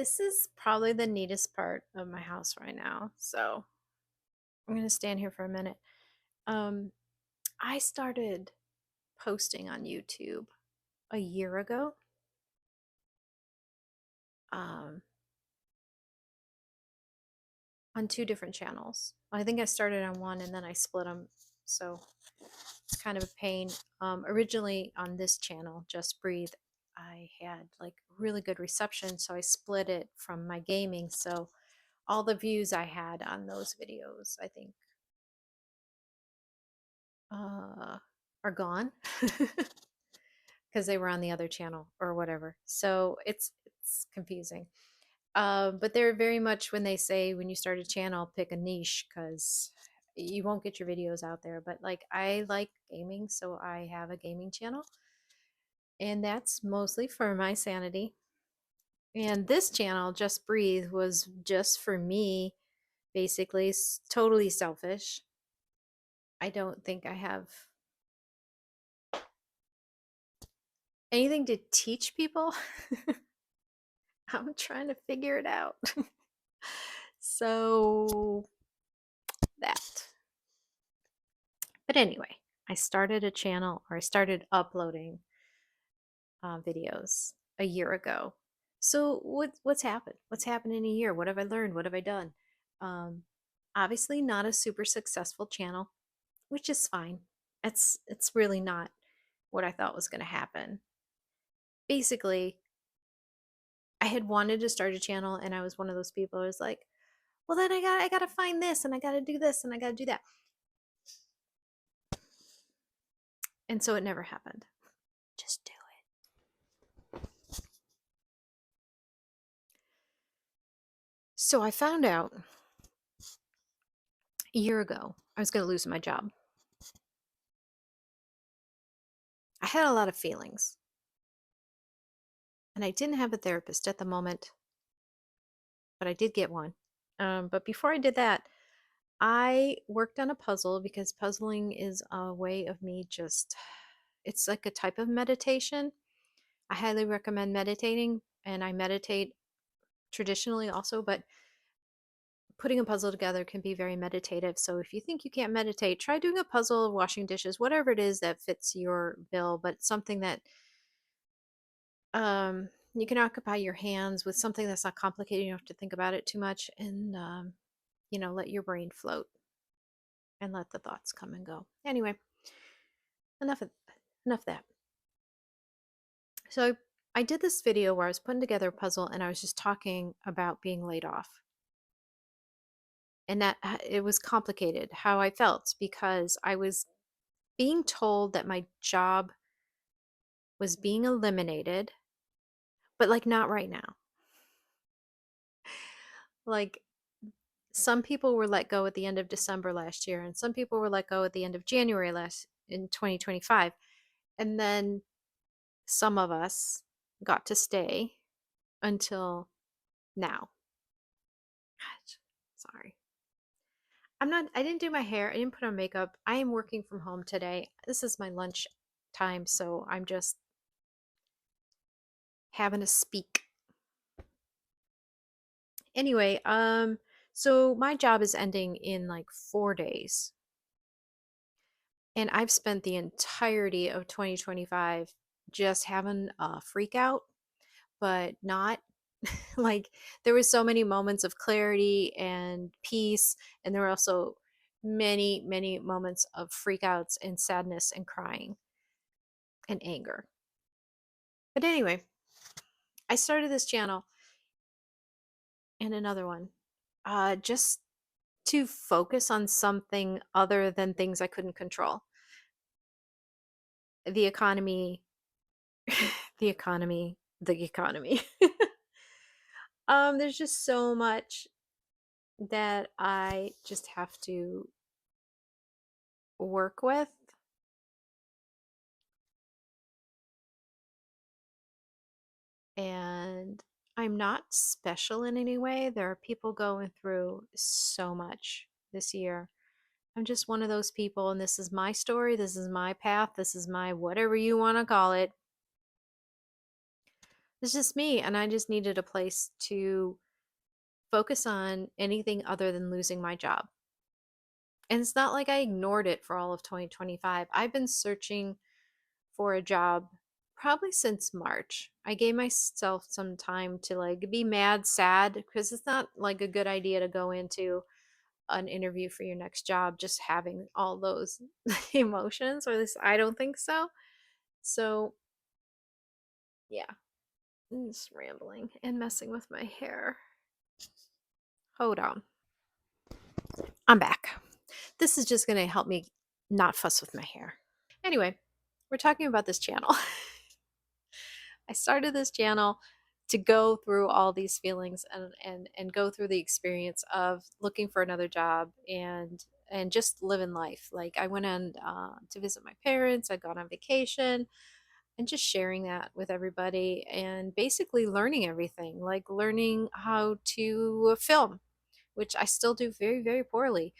This is probably the neatest part of my house right now. So I'm going to stand here for a minute. Um, I started posting on YouTube a year ago, um, on two different channels. I think I started on one and then I split them. So it's kind of a pain. Originally on this channel, Just Breathe, I had like really good reception. So I split it from my gaming. So all the views I had on those videos, I think uh, are gone because they were on the other channel or whatever. So it's confusing. But they're very much when they say when you start a channel, pick a niche because you won't get your videos out there. But like I like gaming, so I have a gaming channel, and that's mostly for my sanity. And this channel, Just Breathe, was just for me, basically, totally selfish. I don't think I have anything to teach people. I'm trying to figure it out. So that. But anyway, I started a channel or I started uploading videos a year ago. So what's happened? What's happened in a year? What have I learned? What have I done? Um, Obviously not a super successful channel, which is fine. It's really not what I thought was going to happen. Basically, I had wanted to start a channel and I was one of those people who was like, well then I got to find this and I got to do this and I got to do that. And so it never happened. Just do it. So I found out a year ago I was going to lose my job. I had a lot of feelings, and I didn't have a therapist at the moment, but I did get one. But before I did that, I worked on a puzzle because puzzling is a way of me just, it's like a type of meditation. I highly recommend meditating, and I meditate traditionally also, but putting a puzzle together can be very meditative. So if you think you can't meditate, try doing a puzzle, washing dishes, whatever it is that fits your bill, but something that you can occupy your hands with something that's not complicated. You don't have to think about it too much and let your brain float and let the thoughts come and go. Anyway, enough of enough of that. So I did this video where I was putting together a puzzle and I was just talking about being laid off. And that it was complicated how I felt because I was being told that my job was being eliminated, but like not right now. Like some people were let go at the end of December last year, and some people were let go at the end of January last in 2025. And then some of us got to stay until now. God, sorry. I didn't do my hair. I didn't put on makeup. I am working from home today. This is my lunch time, so I'm just having a speak. Anyway, so my job is ending in like 4 days. And I've spent the entirety of 2025 just having a freak out, but not like there was so many moments of clarity and peace. And there were also many, many moments of freakouts and sadness and crying and anger. But anyway, I started this channel and another one just to focus on something other than things I couldn't control. The economy, the economy, the economy. There's just so much that I just have to work with. And I'm not special in any way. There are people going through so much this year. I'm just one of those people, and this is my story. This is my path. This is my whatever you want to call it. It's just me, and I just needed a place to focus on anything other than losing my job. And it's not like I ignored it for all of 2025. I've been searching for a job probably since March. I gave myself some time to like be mad, sad, because it's not like a good idea to go into an interview for your next job just having all those emotions, or at least I don't think so. So, yeah, I'm just rambling and messing with my hair. Hold on. I'm back. This is just going to help me not fuss with my hair. Anyway, we're talking about this channel. I started this channel to go through all these feelings and go through the experience of looking for another job and just living life. Like I went on to visit my parents. I'd gone on vacation and just sharing that with everybody and basically learning everything, like learning how to film, which I still do very, very poorly.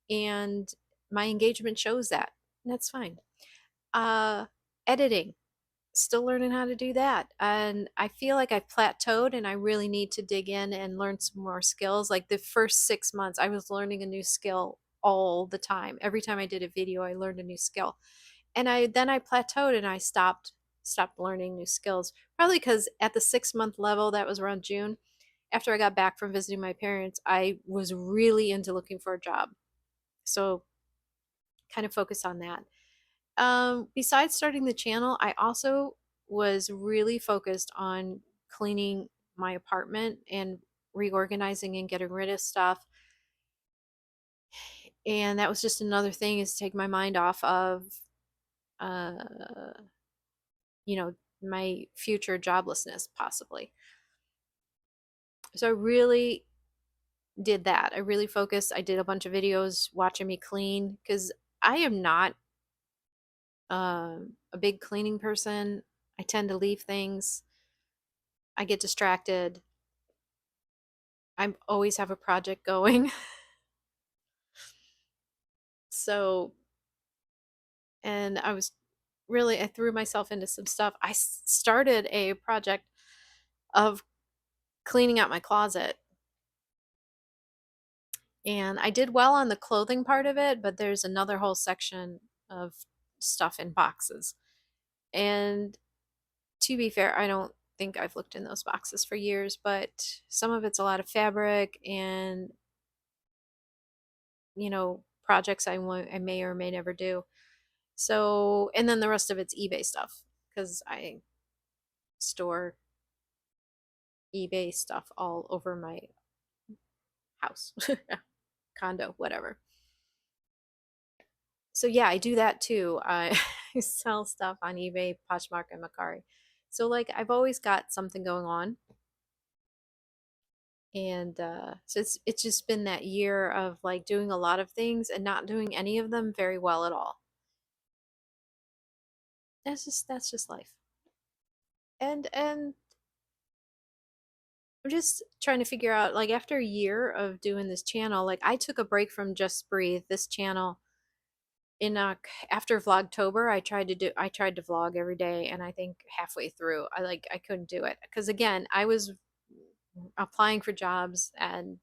And my engagement shows that. And that's fine. Uh, Editing, still learning how to do that. And I feel like I've plateaued and I really need to dig in and learn some more skills. Like the first 6 months, I was learning a new skill all the time. Every time I did a video, I learned a new skill. And I plateaued and I stopped learning new skills. Probably because at the 6 month level, that was around June, after I got back from visiting my parents, I was really into looking for a job. So kind of focus on that. Besides starting the channel, I also was really focused on cleaning my apartment and reorganizing and getting rid of stuff. And that was just another thing, is to take my mind off of, uh, you know, my future joblessness possibly. So I really did that. I really focused. I did a bunch of videos watching me clean because I am not a big cleaning person. I tend to leave things. I get distracted. I always have a project going. So, and I threw myself into some stuff. I started a project of cleaning out my closet. And I did well on the clothing part of it, but there's another whole section of stuff in boxes. And to be fair, I don't think I've looked in those boxes for years, but some of it's a lot of fabric and, projects I may or may never do. So, and then the rest of it's eBay stuff because I store eBay stuff all over my house, condo, whatever. So yeah, I do that too. I I sell stuff on eBay, Poshmark, and Mercari. So like I've always got something going on, and so it's just been that year of like doing a lot of things and not doing any of them very well at all. That's just life. And I'm just trying to figure out, like, after a year of doing this channel, like I took a break from Just Breathe, this channel, in after Vlogtober. I tried to vlog every day, and I think halfway through I couldn't do it because again I was applying for jobs, and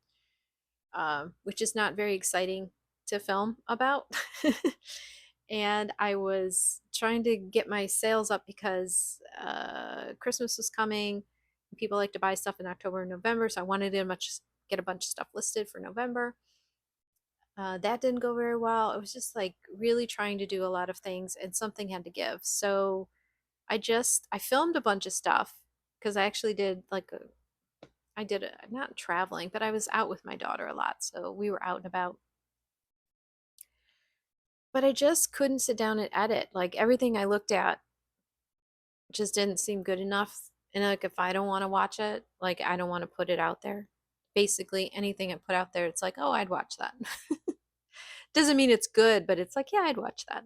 which is not very exciting to film about. And I was trying to get my sales up because Christmas was coming. People like to buy stuff in October and November, so I wanted to get a bunch of stuff listed for November. That didn't go very well. It was just like really trying to do a lot of things, and something had to give. So I filmed a bunch of stuff because I actually did like I did a, not traveling, but I was out with my daughter a lot, so we were out and about. But I just couldn't sit down and edit. Like everything I looked at just didn't seem good enough. And like if I don't want to watch it, like I don't want to put it out there. Basically anything I put out there, it's like, oh, I'd watch that. Doesn't mean it's good, but it's like, yeah, I'd watch that.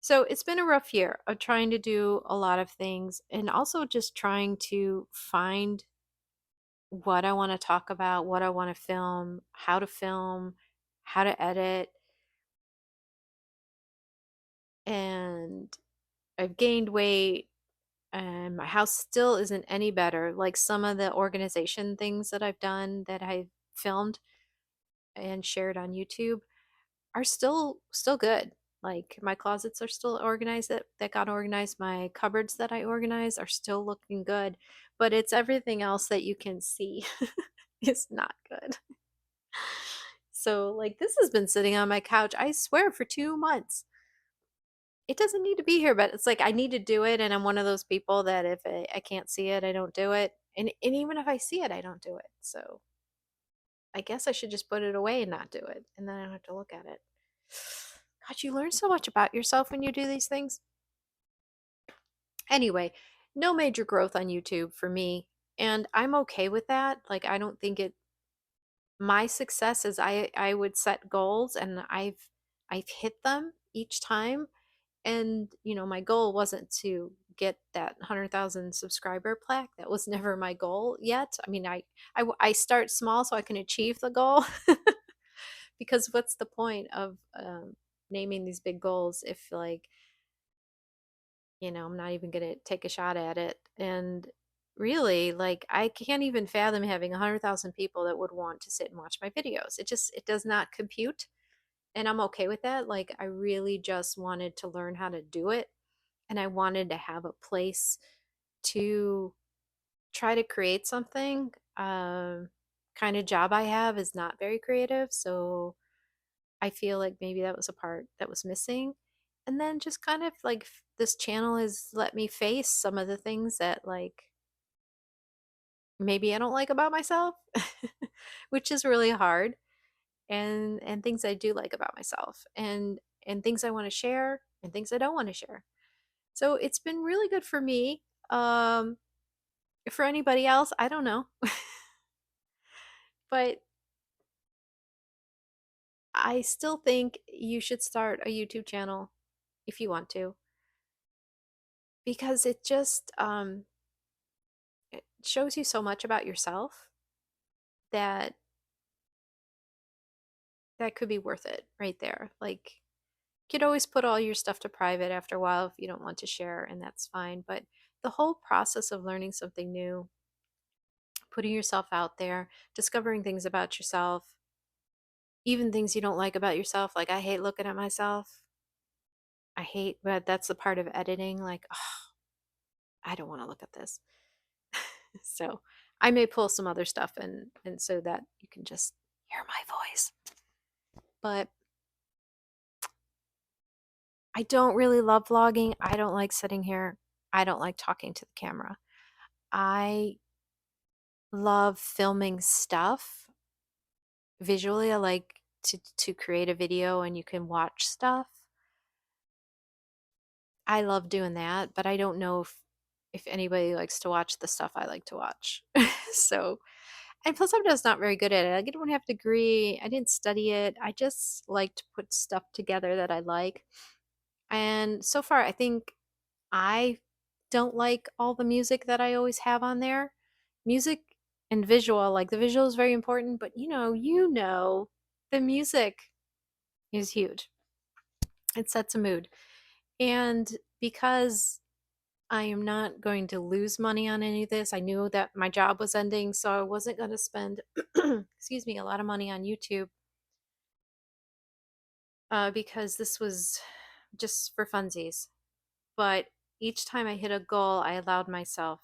So it's been a rough year of trying to do a lot of things and also just trying to find what I want to talk about, what I want to film, how to edit. And I've gained weight. and my house still isn't any better. Like some of the organization things that I've done that I've filmed and shared on YouTube are still good. Like my closets are still organized that got organized. My cupboards that I organized are still looking good, but it's everything else that you can see is not good. So like this has been sitting on my couch, I swear, for 2 months. It doesn't need to be here, but it's like I need to do it, and I'm one of those people that if I can't see it, I don't do it. And even if I see it, I don't do it. So I guess I should just put it away and not do it, and then I don't have to look at it. God, you learn so much about yourself when you do these things. Anyway, no major growth on YouTube for me, and I'm okay with that. Like I don't think it my success is I would set goals and I've hit them each time. And my goal wasn't to get that 100,000 subscriber plaque. That was never my goal yet. I mean, I start small so I can achieve the goal. Because what's the point of naming these big goals if like I'm not even gonna take a shot at it. And really, like I can't even fathom having 100,000 people that would want to sit and watch my videos. It does not compute, and I'm okay with that. Like I really just wanted to learn how to do it, and I wanted to have a place to try to create something. Kind of job I have is not very creative, so I feel like maybe that was a part that was missing. And then just kind of like this channel has let me face some of the things that like maybe I don't like about myself, which is really hard, and things I do like about myself, and things I want to share and things I don't want to share. So it's been really good for me. For anybody else, I don't know. But I still think you should start a YouTube channel if you want to, because it shows you so much about yourself that that could be worth it right there. Like you could always put all your stuff to private after a while if you don't want to share, and that's fine. But the whole process of learning something new, putting yourself out there, discovering things about yourself, even things you don't like about yourself, like I hate looking at myself. I hate, but that's the part of editing. Like, oh, I don't want to look at this. So I may pull some other stuff and so that you can just hear my voice. But I don't really love vlogging. I don't like sitting here. I don't like talking to the camera. I love filming stuff visually. I like to create a video and you can watch stuff. I love doing that, but I don't know if anybody likes to watch the stuff I like to watch. So, and plus I'm just not very good at it. I don't have a degree. I didn't study it. I just like to put stuff together that I like. And so far, I think I don't like all the music that I always have on there. Music and visual, like the visual is very important, but the music is huge. It sets a mood. And because I am not going to lose money on any of this, I knew that my job was ending, so I wasn't going to spend, excuse me, a lot of money on YouTube because this was just for funsies. But each time I hit a goal, I allowed myself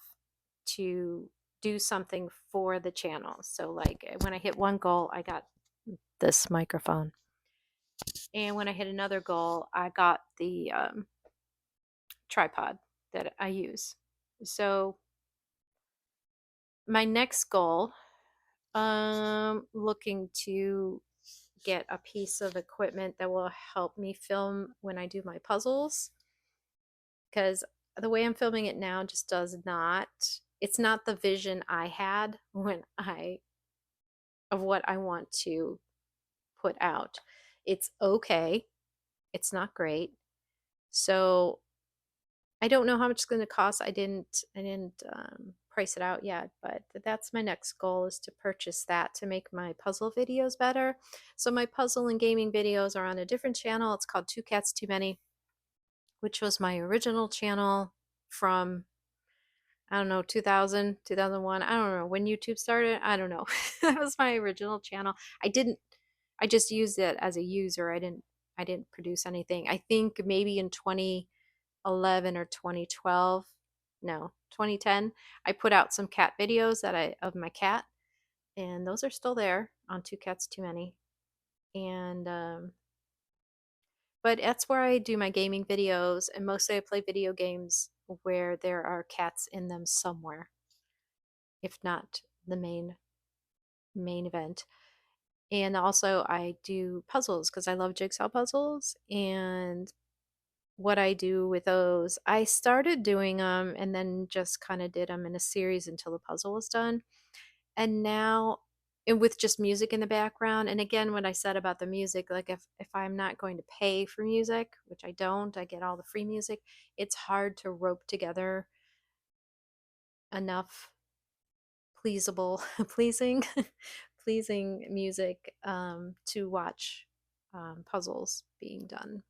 to do something for the channel. So, like when I hit one goal, I got this microphone. And when I hit another goal, I got the tripod that I use. So, my next goal, looking to get a piece of equipment that will help me film when I do my puzzles, because the way I'm filming it now just does not, it's not the vision I had when I of what I want to put out. It's okay. It's not great. So I don't know how much it's going to cost. I didn't price it out yet, but that's my next goal, is to purchase that to make my puzzle videos better. So my puzzle and gaming videos are on a different channel. It's called Two Cats Too Many, which was my original channel from I don't know, 2000, 2001. I don't know when YouTube started. I don't know. That was my original channel. I didn't, I just used it as a user. I didn't produce anything. I think maybe in 2011 or 2012, no, 2010, I put out some cat videos of my cat, and those are still there on Two Cats Too Many. And but that's where I do my gaming videos, and mostly I play video games where there are cats in them somewhere, if not the main event. And also I do puzzles because I love jigsaw puzzles. And what I do with those, I started doing them and then just kind of did them in a series until the puzzle was done. And now, and with just music in the background, and again what I said about the music, like if I'm not going to pay for music, which I don't, I get all the free music, it's hard to rope together enough pleasable pleasing pleasing music to watch puzzles being done.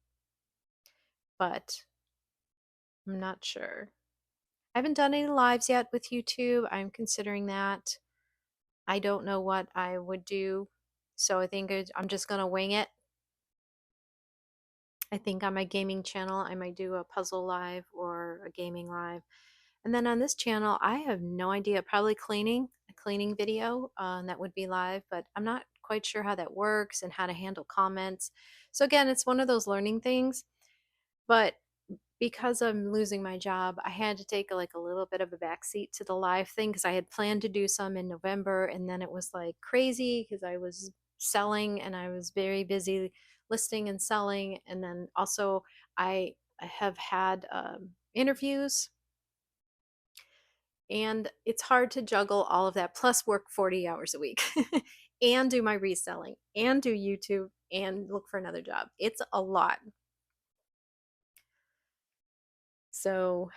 But I'm not sure. I haven't done any lives yet with YouTube. I'm considering that. I don't know what I would do, so I think I'm just gonna wing it. I think on my gaming channel I might do a puzzle live or a gaming live. And then on this channel, I have no idea. Probably a cleaning video that would be live, but I'm not quite sure how that works and how to handle comments. So again, it's one of those learning things. But because I'm losing my job, I had to take like a little bit of a backseat to the live thing because I had planned to do some in November, and then it was like crazy because I was selling and I was very busy listing and selling, and then also I have had interviews, and it's hard to juggle all of that plus work 40 hours a week and do my reselling and do YouTube and look for another job. It's a lot. So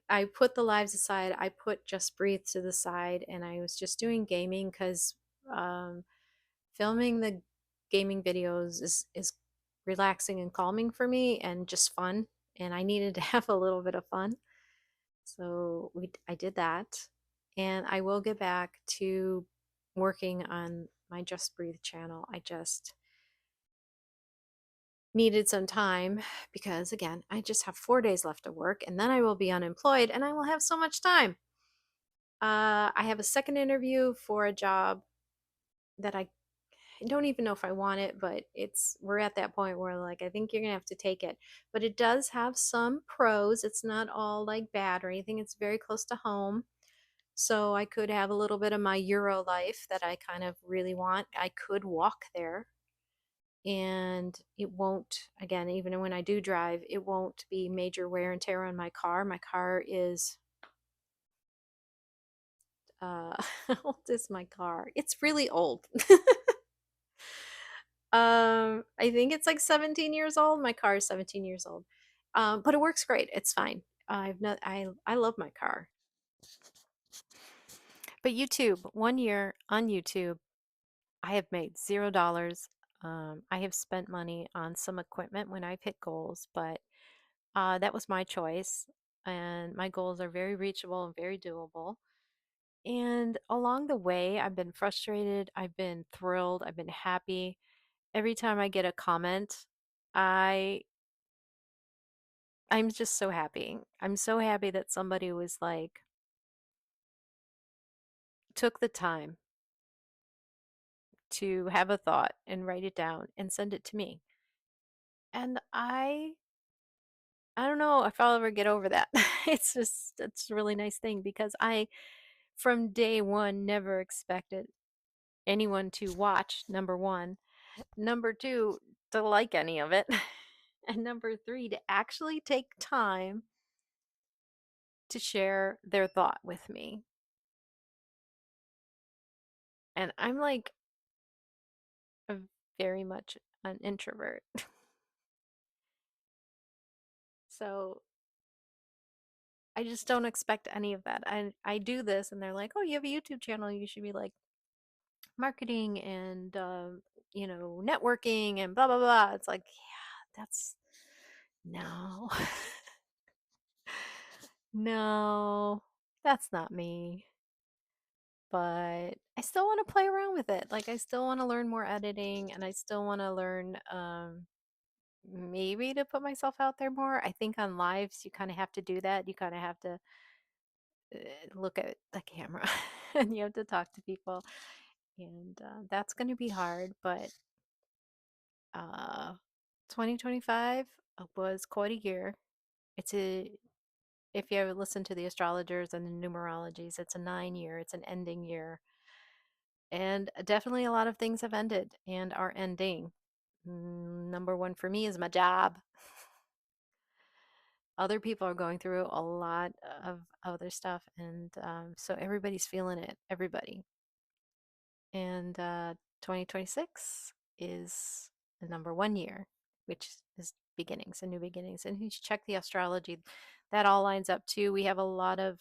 I put the lives aside. I put Just Breathe to the side, and I was just doing gaming because um, filming the gaming videos is relaxing and calming for me and just fun. And I needed to have a little bit of fun. So I did that, and I will get back to working on my Just Breathe channel. I just needed some time because again, I just have 4 days left of work, and then I will be unemployed, and I will have so much time. I have a second interview for a job that I don't even know if I want it, but we're at that point where like I think you're gonna have to take it. But it does have some pros. It's not all like bad or anything. It's very close to home. So I could have a little bit of my Euro life that I kind of really want. I could walk there, and it won't, again, even when I do drive, it won't be major wear and tear on my car. My car is how old is my car? It's really old. I think it's like 17 years old. My car is 17 years old. But it works great. It's fine. I love my car. But YouTube, 1 year on YouTube, I have made $0. I have spent money on some equipment when I've hit goals, but that was my choice. And my goals are very reachable and very doable. And along the way, I've been frustrated, I've been thrilled, I've been happy. Every time I get a comment, I I'm just so happy. I'm so happy that somebody was like took the time to have a thought and write it down and send it to me. And I don't know if I'll ever get over that. It's a really nice thing because I from day one never expected anyone to watch, number one. Number two, to like any of it. And number three, to actually take time to share their thought with me. And I'm like a very much an introvert. So I just don't expect any of that. I do this and they're like, "Oh, you have a YouTube channel. You should be like marketing and networking and blah blah blah." It's like, yeah, that's no. No. That's not me. But I still want to play around with it. Like I still want to learn more editing and I still want to learn maybe to put myself out there more. I think on lives you kind of have to do that. You kind of have to uh, look at the camera and you have to talk to people. And that's going to be hard, but uh 2025 was quite a year. It's a If you ever listen to the astrologers and the numerologies, it's a 9 year, it's an ending year. And definitely a lot of things have ended and are ending. Number one for me is my job. Other people are going through a lot of other stuff, and so everybody's feeling it, everybody. And 2026 is the number one year, which is beginnings and new beginnings. And you should check the astrology. That all lines up too. We have a lot of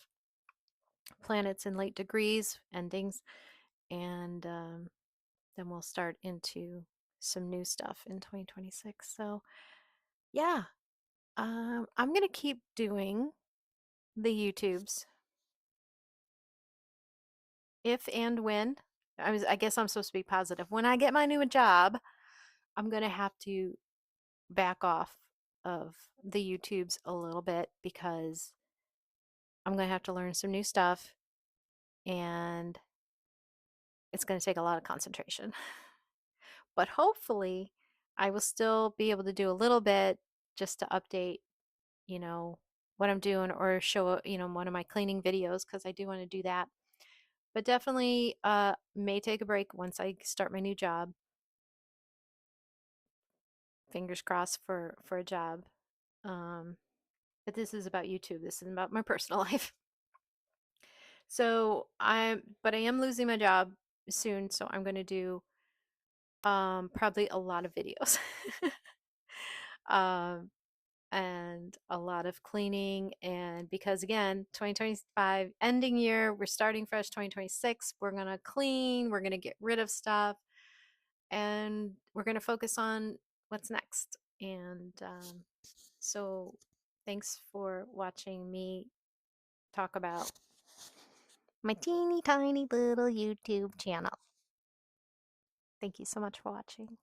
planets in late degrees, endings, and then we'll start into some new stuff in 2026. So, yeah, I'm going to keep doing the YouTubes if and when. I guess I'm supposed to be positive. When I get my new job, I'm going to have to back off of the YouTubes a little bit because I'm going to have to learn some new stuff and it's going to take a lot of concentration. But hopefully, I will still be able to do a little bit just to update, you know, what I'm doing or show, one of my cleaning videos because I do want to do that. But definitely may take a break once I start my new job. Fingers crossed for a job. Um, but this is about YouTube. This is about my personal life. But I am losing my job soon, so I'm going to do probably a lot of videos. um, and a lot of cleaning. And because again, 2025 ending year, we're starting fresh. 2026, we're going to clean, we're going to get rid of stuff, and we're going to focus on what's next. And so, thanks for watching me talk about my teeny tiny little YouTube channel. Thank you so much for watching.